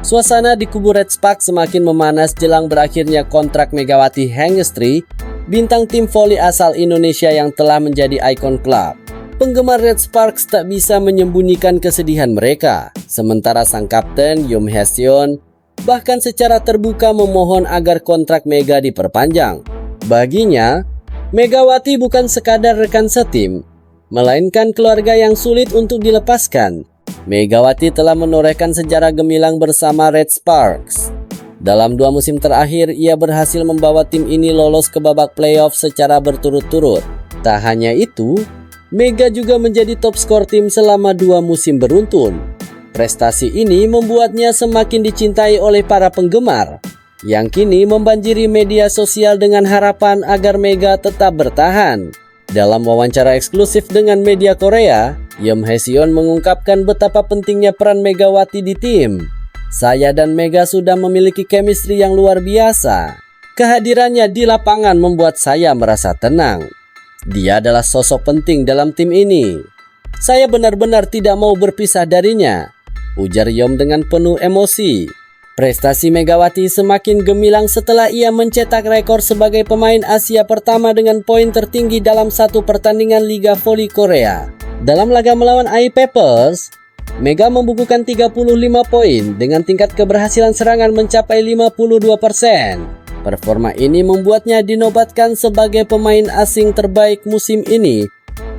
Suasana di kubu Red Sparks semakin memanas jelang berakhirnya kontrak Megawati Hangestri, bintang tim voli asal Indonesia yang telah menjadi ikon klub. Penggemar Red Sparks tak bisa menyembunyikan kesedihan mereka, sementara sang kapten Yom Hae-seon bahkan secara terbuka memohon agar kontrak Mega diperpanjang. Baginya, Megawati bukan sekadar rekan setim, melainkan keluarga yang sulit untuk dilepaskan. Megawati telah menorehkan sejarah gemilang bersama Red Sparks. Dalam 2 musim terakhir, ia berhasil membawa tim ini lolos ke babak playoff secara berturut-turut. Tak hanya itu, Mega juga menjadi top skor tim selama 2 musim beruntun. Prestasi ini membuatnya semakin dicintai oleh para penggemar, yang kini membanjiri media sosial dengan harapan agar Mega tetap bertahan. Dalam wawancara eksklusif dengan media Korea, Yom Hae-seon mengungkapkan betapa pentingnya peran Megawati di tim. "Saya dan Mega sudah memiliki chemistry yang luar biasa. Kehadirannya di lapangan membuat saya merasa tenang. Dia adalah sosok penting dalam tim ini. Saya benar-benar tidak mau berpisah darinya," ujar Yom dengan penuh emosi. Prestasi Megawati semakin gemilang setelah ia mencetak rekor sebagai pemain Asia pertama dengan poin tertinggi dalam satu pertandingan Liga Voli Korea. Dalam laga melawan AI Papers, Mega membukukan 35 poin dengan tingkat keberhasilan serangan mencapai 52%. Performa ini membuatnya dinobatkan sebagai pemain asing terbaik musim ini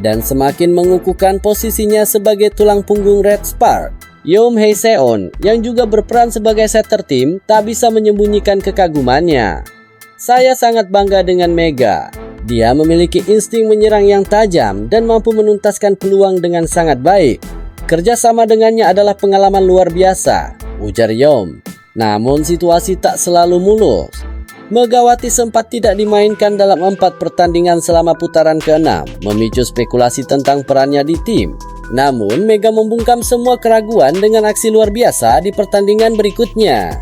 dan semakin mengukuhkan posisinya sebagai tulang punggung Red Sparks. Yom Hae-seon yang juga berperan sebagai setter tim tak bisa menyembunyikan kekagumannya. "Saya sangat bangga dengan Mega. Dia memiliki insting menyerang yang tajam dan mampu menuntaskan peluang dengan sangat baik. Kerjasama dengannya adalah pengalaman luar biasa," ujar Yom. Namun situasi tak selalu mulus. Megawati sempat tidak dimainkan dalam 4 pertandingan selama putaran ke-6, memicu spekulasi tentang perannya di tim. Namun, Mega membungkam semua keraguan dengan aksi luar biasa di pertandingan berikutnya.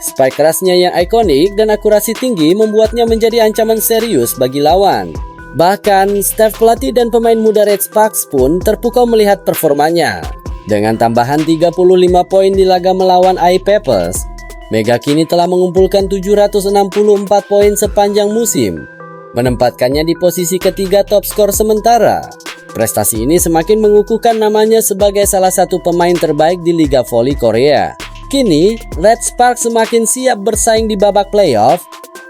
Spike kerasnya yang ikonik dan akurasi tinggi membuatnya menjadi ancaman serius bagi lawan. Bahkan, staf pelatih dan pemain muda Red Sparks pun terpukau melihat performanya. Dengan tambahan 35 poin di laga melawan AI Papers, Mega kini telah mengumpulkan 764 poin sepanjang musim, menempatkannya di posisi ketiga top skor sementara. Prestasi ini semakin mengukuhkan namanya sebagai salah satu pemain terbaik di Liga Voli Korea. Kini, Red Sparks semakin siap bersaing di babak playoff.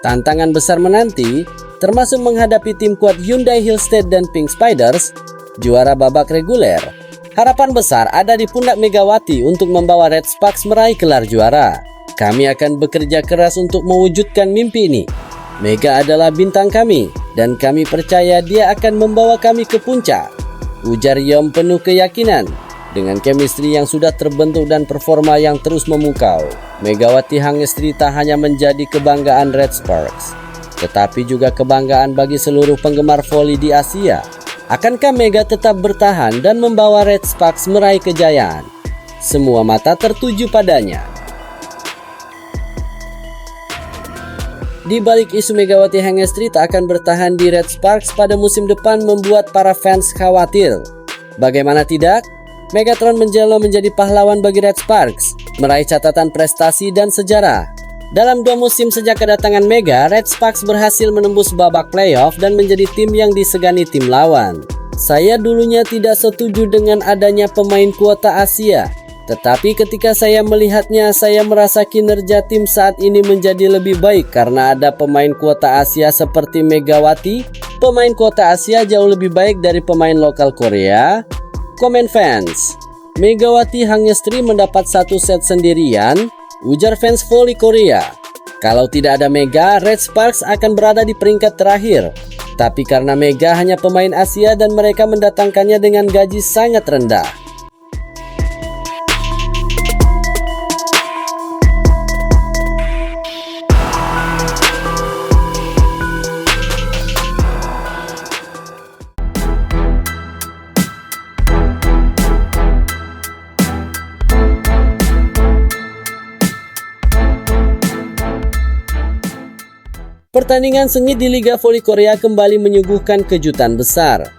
Tantangan besar menanti, termasuk menghadapi tim kuat Hyundai Hillstead dan Pink Spiders, juara babak reguler. Harapan besar ada di pundak Megawati untuk membawa Red Sparks meraih gelar juara. "Kami akan bekerja keras untuk mewujudkan mimpi ini. Mega adalah bintang kami, dan kami percaya dia akan membawa kami ke puncak," ujar Yom penuh keyakinan. Dengan chemistry yang sudah terbentuk dan performa yang terus memukau, Megawati Hangestri tak hanya menjadi kebanggaan Red Sparks, tetapi juga kebanggaan bagi seluruh penggemar voli di Asia. Akankah Mega tetap bertahan dan membawa Red Sparks meraih kejayaan? Semua mata tertuju padanya. Di balik isu Megawati Hangestri tak akan bertahan di Red Sparks pada musim depan membuat para fans khawatir. Bagaimana tidak? Megatron menjelma menjadi pahlawan bagi Red Sparks, meraih catatan prestasi dan sejarah. Dalam 2 musim sejak kedatangan Mega, Red Sparks berhasil menembus babak playoff dan menjadi tim yang disegani tim lawan. "Saya dulunya tidak setuju dengan adanya pemain kuota Asia. Tetapi ketika saya melihatnya, saya merasa kinerja tim saat ini menjadi lebih baik karena ada pemain kuota Asia seperti Megawati. Pemain kuota Asia jauh lebih baik dari pemain lokal Korea," komen fans. Megawati Hangestri mendapat 1 set sendirian, ujar fans voli Korea. "Kalau tidak ada Mega, Red Sparks akan berada di peringkat terakhir. Tapi karena Mega hanya pemain Asia dan mereka mendatangkannya dengan gaji sangat rendah." Pertandingan sengit di Liga Voli Korea kembali menyuguhkan kejutan besar.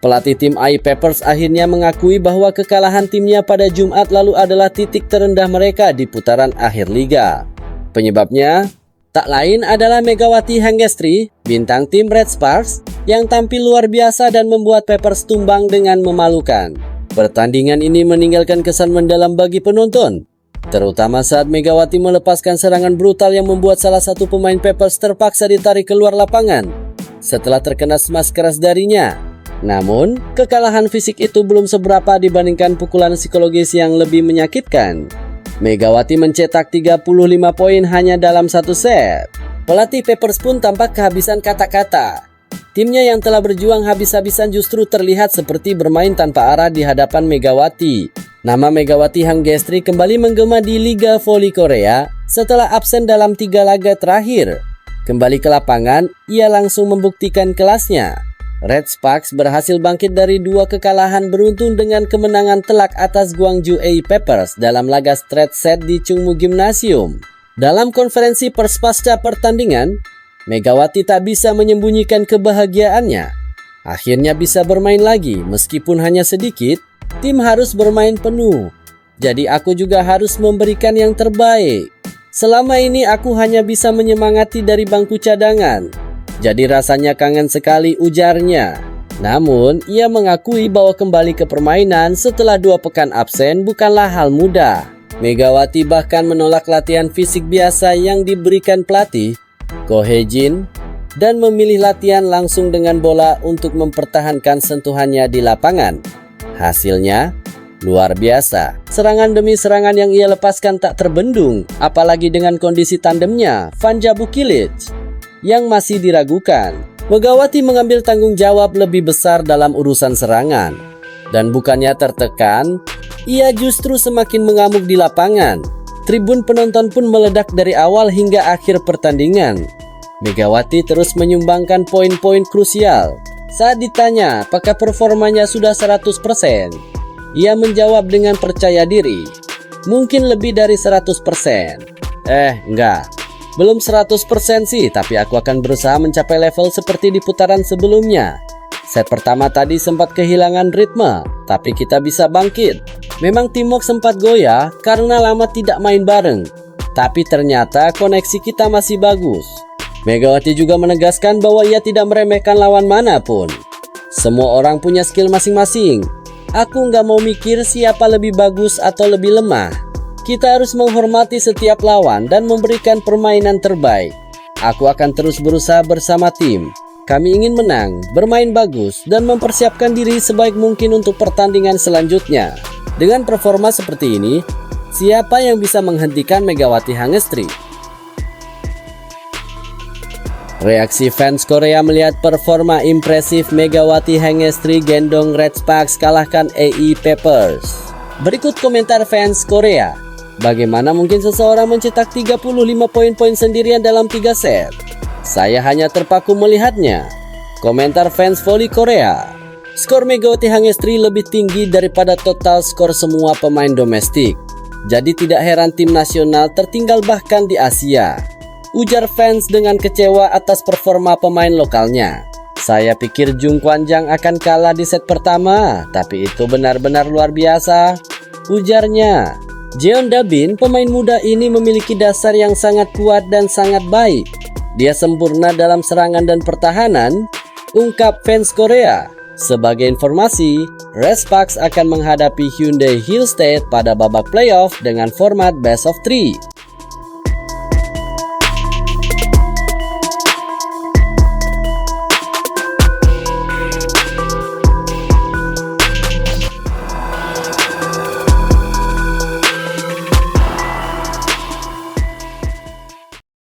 Pelatih tim AI Papers akhirnya mengakui bahwa kekalahan timnya pada Jumat lalu adalah titik terendah mereka di putaran akhir liga. Penyebabnya tak lain adalah Megawati Hangestri, bintang tim Red Sparks, yang tampil luar biasa dan membuat Papers tumbang dengan memalukan. Pertandingan ini meninggalkan kesan mendalam bagi penonton, terutama saat Megawati melepaskan serangan brutal yang membuat salah satu pemain Papers terpaksa ditarik keluar lapangan setelah terkena smash keras darinya. Namun, kekalahan fisik itu belum seberapa dibandingkan pukulan psikologis yang lebih menyakitkan. Megawati mencetak 35 poin hanya dalam satu set. Pelatih Papers pun tampak kehabisan kata-kata. Timnya yang telah berjuang habis-habisan justru terlihat seperti bermain tanpa arah di hadapan Megawati. Nama Megawati Hangestri kembali menggema di Liga Voli Korea setelah absen dalam 3 laga terakhir. Kembali ke lapangan, ia langsung membuktikan kelasnya. Red Sparks berhasil bangkit dari 2 kekalahan beruntun dengan kemenangan telak atas Gwangju AI Papers dalam laga straight set di Chungmu Gymnasium. Dalam konferensi pers pasca pertandingan, Megawati tak bisa menyembunyikan kebahagiaannya. Akhirnya bisa bermain lagi meskipun hanya sedikit, tim harus bermain penuh. Jadi aku juga harus memberikan yang terbaik. Selama ini aku hanya bisa menyemangati dari bangku cadangan. Jadi rasanya kangen sekali, ujarnya. Namun, ia mengakui bahwa kembali ke permainan setelah 2 pekan absen bukanlah hal mudah. Megawati bahkan menolak latihan fisik biasa yang diberikan pelatih, Ko Hye-jin, dan memilih latihan langsung dengan bola untuk mempertahankan sentuhannya di lapangan. Hasilnya, luar biasa. Serangan demi serangan yang ia lepaskan tak terbendung, apalagi dengan kondisi tandemnya, Vanja Bukilic, yang masih diragukan. Megawati mengambil tanggung jawab lebih besar dalam urusan serangan. Dan bukannya tertekan, ia justru semakin mengamuk di lapangan. Tribun penonton pun meledak dari awal hingga akhir pertandingan. Megawati terus menyumbangkan poin-poin krusial. Saat ditanya apakah performanya sudah 100%, ia menjawab dengan percaya diri, mungkin lebih dari 100%. Enggak. Belum 100% sih, tapi aku akan berusaha mencapai level seperti di putaran sebelumnya. Set pertama tadi sempat kehilangan ritme, tapi kita bisa bangkit. Memang teamwork sempat goyah karena lama tidak main bareng, tapi ternyata koneksi kita masih bagus. Megawati juga menegaskan bahwa ia tidak meremehkan lawan manapun. Semua orang punya skill masing-masing. Aku nggak mau mikir siapa lebih bagus atau lebih lemah. Kita harus menghormati setiap lawan dan memberikan permainan terbaik. Aku akan terus berusaha bersama tim. Kami ingin menang, bermain bagus, dan mempersiapkan diri sebaik mungkin untuk pertandingan selanjutnya. Dengan performa seperti ini, siapa yang bisa menghentikan Megawati Hangestri? Reaksi fans Korea melihat performa impresif Megawati Hangestri gendong Red Sparks kalahkan AI Papers. Berikut komentar fans Korea. Bagaimana mungkin seseorang mencetak 35 poin sendirian dalam 3 set? Saya hanya terpaku melihatnya. Komentar fans voli Korea. Skor Megawati Hangestri lebih tinggi daripada total skor semua pemain domestik. Jadi tidak heran tim nasional tertinggal bahkan di Asia. Ujar fans dengan kecewa atas performa pemain lokalnya. Saya pikir Jung Kwanjang akan kalah di set pertama, tapi itu benar-benar luar biasa, ujarnya. Jeon Dabin, pemain muda ini memiliki dasar yang sangat kuat dan sangat baik. Dia sempurna dalam serangan dan pertahanan, ungkap fans Korea. Sebagai informasi, Red Sparks akan menghadapi Hyundai Hill State pada babak playoff dengan format best of 3.